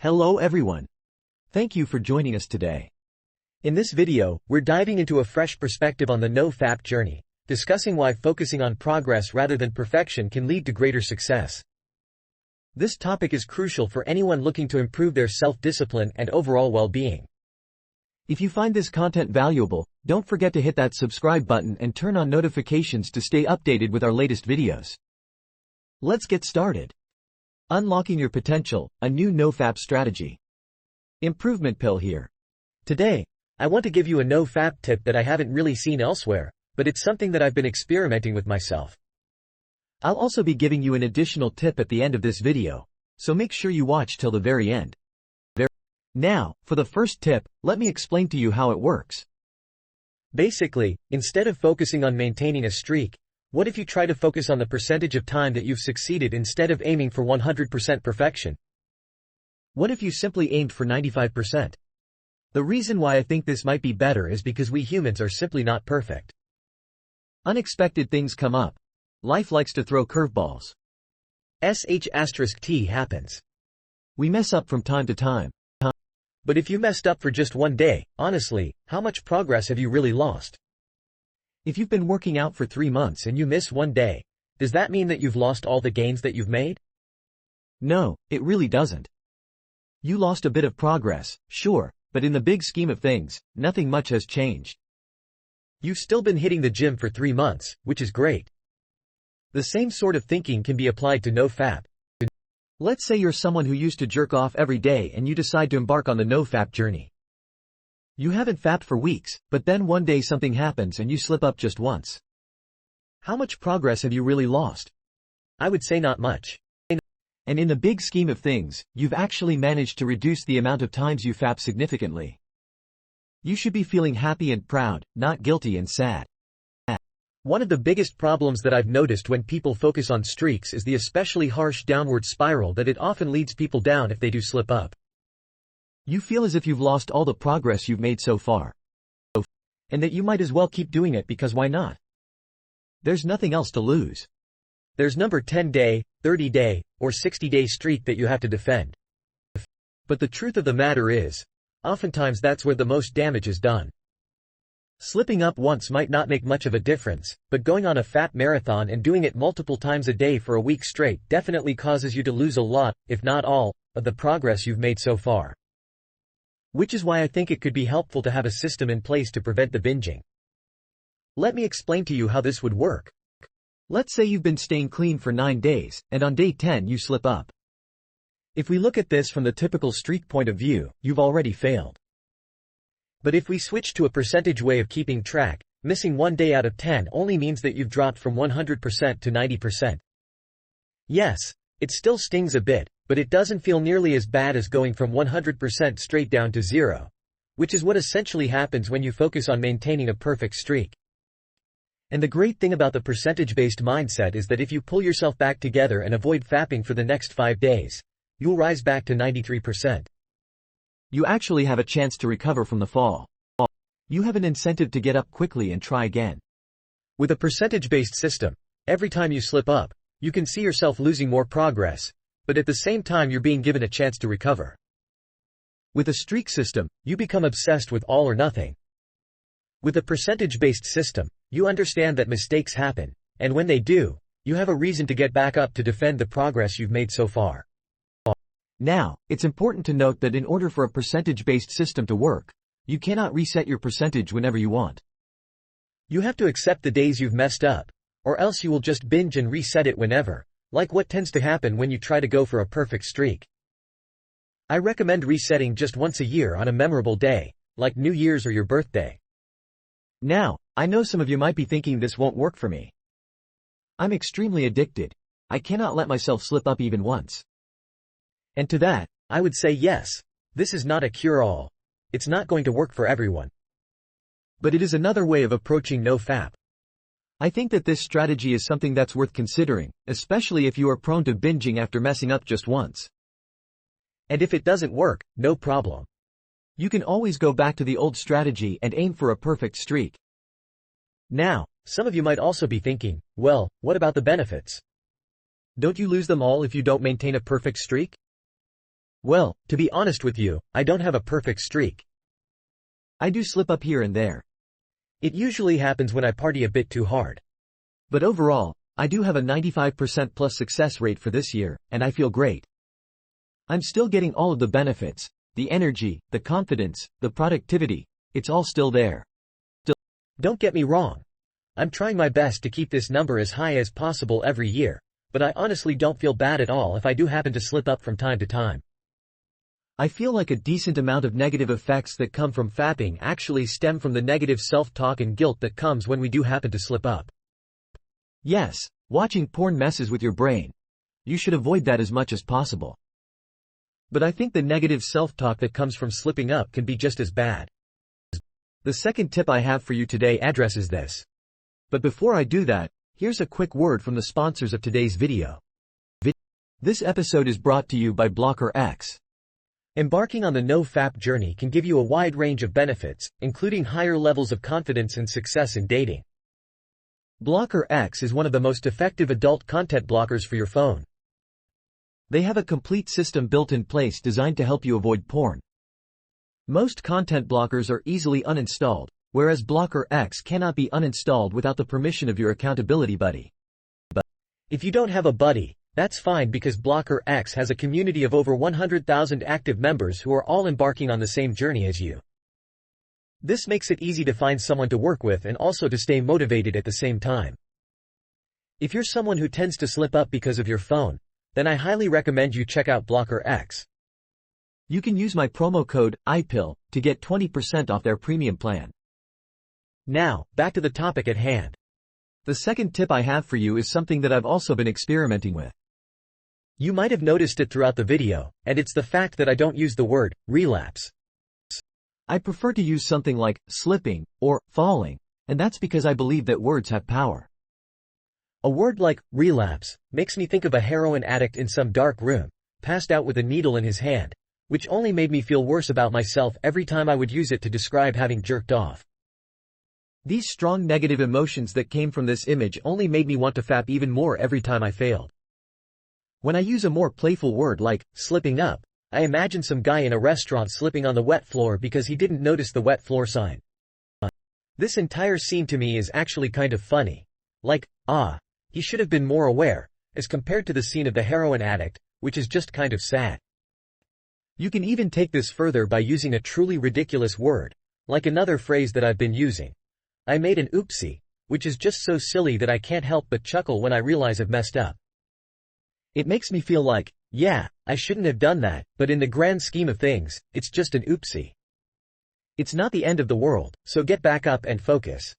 Hello everyone. Thank you for joining us today. In this video, we're diving into a fresh perspective on the NoFap journey, discussing why focusing on progress rather than perfection can lead to greater success. This topic is crucial for anyone looking to improve their self-discipline and overall well-being. If you find this content valuable, don't forget to hit that subscribe button and turn on notifications to stay updated with our latest videos. Let's get started. Unlocking your potential, a new NoFap strategy. Improvement pill here. Today, I want to give you a NoFap tip that I haven't really seen elsewhere, but it's something that I've been experimenting with myself. I'll also be giving you an additional tip at the end of this video, so make sure you watch till the very end. Now, for the first tip, let me explain to you how it works. Basically, instead of focusing on maintaining a streak, what if you try to focus on the percentage of time that you've succeeded instead of aiming for 100% perfection? What if you simply aimed for 95%? The reason why I think this might be better is because we humans are simply not perfect. Unexpected things come up. Life likes to throw curveballs. *T happens. We mess up from time to time. But if you messed up for just one day, honestly, how much progress have you really lost? If you've been working out for 3 months and you miss one day, does that mean that you've lost all the gains that you've made? No, it really doesn't. You lost a bit of progress, sure, but in the big scheme of things, nothing much has changed. You've still been hitting the gym for 3 months, which is great. The same sort of thinking can be applied to NoFap. Let's say you're someone who used to jerk off every day and you decide to embark on the NoFap journey. You haven't fapped for weeks, but then one day something happens and you slip up just once. How much progress have you really lost? I would say not much. And in the big scheme of things, you've actually managed to reduce the amount of times you fap significantly. You should be feeling happy and proud, not guilty and sad. One of the biggest problems that I've noticed when people focus on streaks is the especially harsh downward spiral that it often leads people down if they do slip up. You feel as if you've lost all the progress you've made so far. And that you might as well keep doing it because why not? There's nothing else to lose. There's number 10-day, 30-day, or 60-day streak that you have to defend. But the truth of the matter is, oftentimes that's where the most damage is done. Slipping up once might not make much of a difference, but going on a fat marathon and doing it multiple times a day for a week straight definitely causes you to lose a lot, if not all, of the progress you've made so far. Which is why I think it could be helpful to have a system in place to prevent the binging. Let me explain to you how this would work. Let's say you've been staying clean for 9 days, and on day 10 you slip up. If we look at this from the typical streak point of view, you've already failed. But if we switch to a percentage way of keeping track, missing 1 day out of 10 only means that you've dropped from 100% to 90%. Yes, it still stings a bit, but it doesn't feel nearly as bad as going from 100% straight down to 0, which is what essentially happens when you focus on maintaining a perfect streak. And the great thing about the percentage-based mindset is that if you pull yourself back together and avoid fapping for the next 5 days, you'll rise back to 93%. You actually have a chance to recover from the fall. You have an incentive to get up quickly and try again. With a percentage-based system, every time you slip up, you can see yourself losing more progress, but at the same time you're being given a chance to recover. With a streak system, you become obsessed with all or nothing. With a percentage-based system, you understand that mistakes happen, and when they do, you have a reason to get back up to defend the progress you've made so far. Now, it's important to note that in order for a percentage-based system to work, you cannot reset your percentage whenever you want. You have to accept the days you've messed up, or else you will just binge and reset it whenever, like what tends to happen when you try to go for a perfect streak. I recommend resetting just once a year on a memorable day, like New Year's or your birthday. Now, I know some of you might be thinking this won't work for me. I'm extremely addicted. I cannot let myself slip up even once. And to that, I would say yes, this is not a cure-all. It's not going to work for everyone. But it is another way of approaching NoFap. I think that this strategy is something that's worth considering, especially if you are prone to binging after messing up just once. And if it doesn't work, no problem. You can always go back to the old strategy and aim for a perfect streak. Now, some of you might also be thinking, well, what about the benefits? Don't you lose them all if you don't maintain a perfect streak? Well, to be honest with you, I don't have a perfect streak. I do slip up here and there. It usually happens when I party a bit too hard. But overall, I do have a 95% plus success rate for this year, and I feel great. I'm still getting all of the benefits, the energy, the confidence, the productivity, it's all still there. Don't get me wrong. I'm trying my best to keep this number as high as possible every year, but I honestly don't feel bad at all if I do happen to slip up from time to time. I feel like a decent amount of negative effects that come from fapping actually stem from the negative self-talk and guilt that comes when we do happen to slip up. Yes, watching porn messes with your brain. You should avoid that as much as possible. But I think the negative self-talk that comes from slipping up can be just as bad. The second tip I have for you today addresses this. But before I do that, here's a quick word from the sponsors of today's video. This episode is brought to you by Blocker X. Embarking on the NoFap journey can give you a wide range of benefits, including higher levels of confidence and success in dating. Blocker X is one of the most effective adult content blockers for your phone. They have a complete system built in place designed to help you avoid porn. Most content blockers are easily uninstalled, whereas Blocker X cannot be uninstalled without the permission of your accountability buddy. But if you don't have a buddy, that's fine because Blocker X has a community of over 100,000 active members who are all embarking on the same journey as you. This makes it easy to find someone to work with and also to stay motivated at the same time. If you're someone who tends to slip up because of your phone, then I highly recommend you check out Blocker X. You can use my promo code IPIL to get 20% off their premium plan. Now, back to the topic at hand. The second tip I have for you is something that I've also been experimenting with. You might have noticed it throughout the video, and it's the fact that I don't use the word relapse. I prefer to use something like slipping or falling, and that's because I believe that words have power. A word like relapse makes me think of a heroin addict in some dark room, passed out with a needle in his hand, which only made me feel worse about myself every time I would use it to describe having jerked off. These strong negative emotions that came from this image only made me want to fap even more every time I failed. When I use a more playful word like slipping up, I imagine some guy in a restaurant slipping on the wet floor because he didn't notice the wet floor sign. This entire scene to me is actually kind of funny. Like, he should have been more aware, as compared to the scene of the heroin addict, which is just kind of sad. You can even take this further by using a truly ridiculous word, like another phrase that I've been using. I made an oopsie, which is just so silly that I can't help but chuckle when I realize I've messed up. It makes me feel like, yeah, I shouldn't have done that, but in the grand scheme of things, it's just an oopsie. It's not the end of the world, so get back up and focus.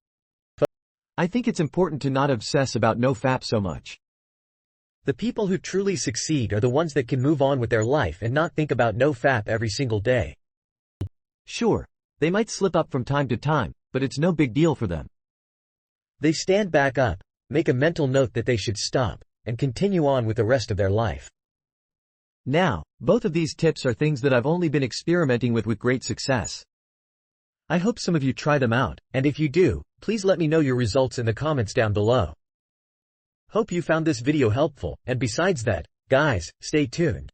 I think it's important to not obsess about NoFap so much. The people who truly succeed are the ones that can move on with their life and not think about NoFap every single day. Sure, they might slip up from time to time, but it's no big deal for them. They stand back up, make a mental note that they should stop, and continue on with the rest of their life. Now, both of these tips are things that I've only been experimenting with great success. I hope some of you try them out, and if you do, please let me know your results in the comments down below. Hope you found this video helpful, and besides that, guys, stay tuned.